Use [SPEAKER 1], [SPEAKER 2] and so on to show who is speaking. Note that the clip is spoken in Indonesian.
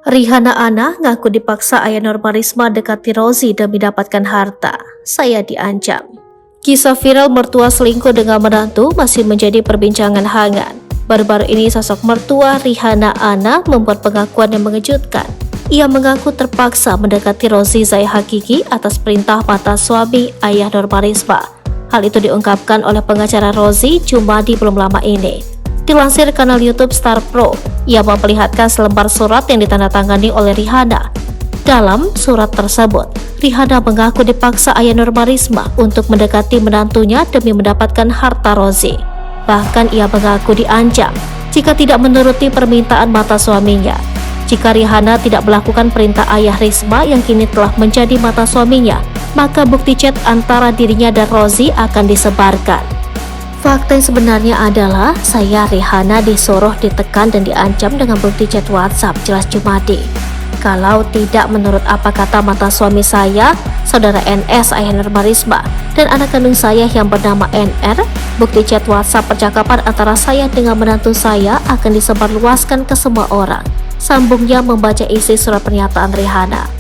[SPEAKER 1] Rihanna Anna ngaku dipaksa ayah Norma Risma dekati Rozi demi dapatkan harta. Saya diancam. Kisah viral mertua selingkuh dengan menantu masih menjadi perbincangan hangat. Baru-baru ini sosok mertua Rihanna Anna membuat pengakuan yang mengejutkan. Ia mengaku terpaksa mendekati Rozi Zai Hakiki atas perintah mantan suami ayah Norma Risma. Hal itu diungkapkan oleh pengacara Rozi Jumadi belum lama ini. Dilansir kanal YouTube Star Pro, ia memperlihatkan selembar surat yang ditandatangani oleh Rihanna. Dalam surat tersebut, Rihanna mengaku dipaksa ayah Norma Risma untuk mendekati menantunya demi mendapatkan harta Rozi. Bahkan ia mengaku diancam jika tidak menuruti permintaan mantan suaminya. Jika Rihanna tidak melakukan perintah ayah Risma yang kini telah menjadi mantan suaminya, maka bukti chat antara dirinya dan Rozi akan disebarkan. Fakta yang sebenarnya adalah saya Rihanna disuruh ditekan dan diancam dengan bukti chat WhatsApp, jelas Jumadi. Kalau tidak menurut apa kata mantan suami saya, saudara NS ayah Norma Risma, dan anak kandung saya yang bernama NR, bukti chat WhatsApp percakapan antara saya dengan menantu saya akan disebarluaskan ke semua orang. Sambungnya membaca isi surat pernyataan Rihanna.